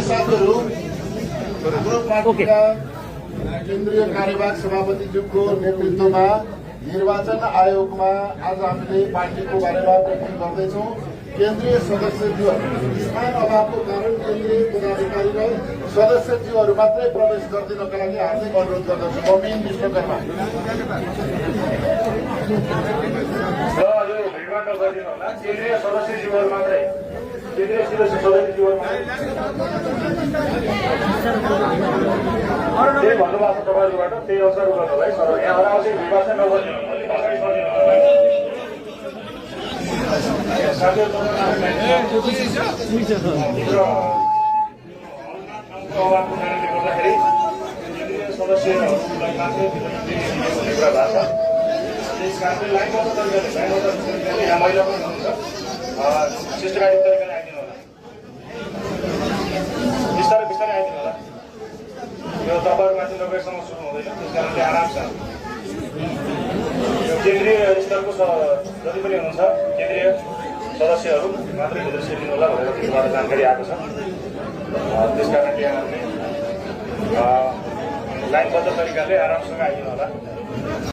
साथीहरू, हाम्रो पार्टीका केन्द्रीय कार्यवाहक सभापतिज्यूको नेतृत्वमा निर्वाचन आयोगमा आज हामीले पार्टीको बारेमा ब्रिफिङ गर्दैछौँ। केन्द्रीय सदस्यज्यूहरू स्थान अभावको कारण केन्द्रीय पदाधिकारी र सदस्यज्यूहरू मात्रै प्रवेश गरिदिनका लागि हार्दिक अनुरोध गर्दछु। म मेन विश्वकर्मा केन्द्रीय सदस्यज्यूहरू मात्रै केन्द्रीय सदस्यज्यूहरू त्यही भन्नुभएको छ तपाईँहरूबाट, त्यही अनुसार गर्नुभयो सर। यहाँ अनावश्यक विवाद चाहिँ नगरिदिनु। अभावको कारणले गर्दाखेरि केन्द्रीय सदस्यहरूलाई मात्रै कुरा भएको छ। त्यस कारणले लाइनबद्ध तरिकाले यहाँ महिला पनि हुनुहुन्छ, सिस्टमेटिक तरिकाले आइदिनु होला, बिस्तारै बिस्तारै आइदिनु होला। यो तपाईँहरू माथि नगएसम्म सुरु हुँदैन, त्यस कारणले आरामसँग यो केन्द्रीय स्तरको जति पनि हुनुहुन्छ केन्द्रीय सदस्यहरू मात्रै भित्र सेरिनु होला भनेर त्यसबाट जानकारी आएको छ। त्यस कारणले यहाँहरूले लाइनबद्ध तरिकाले आरामसँग आइदिनु होला।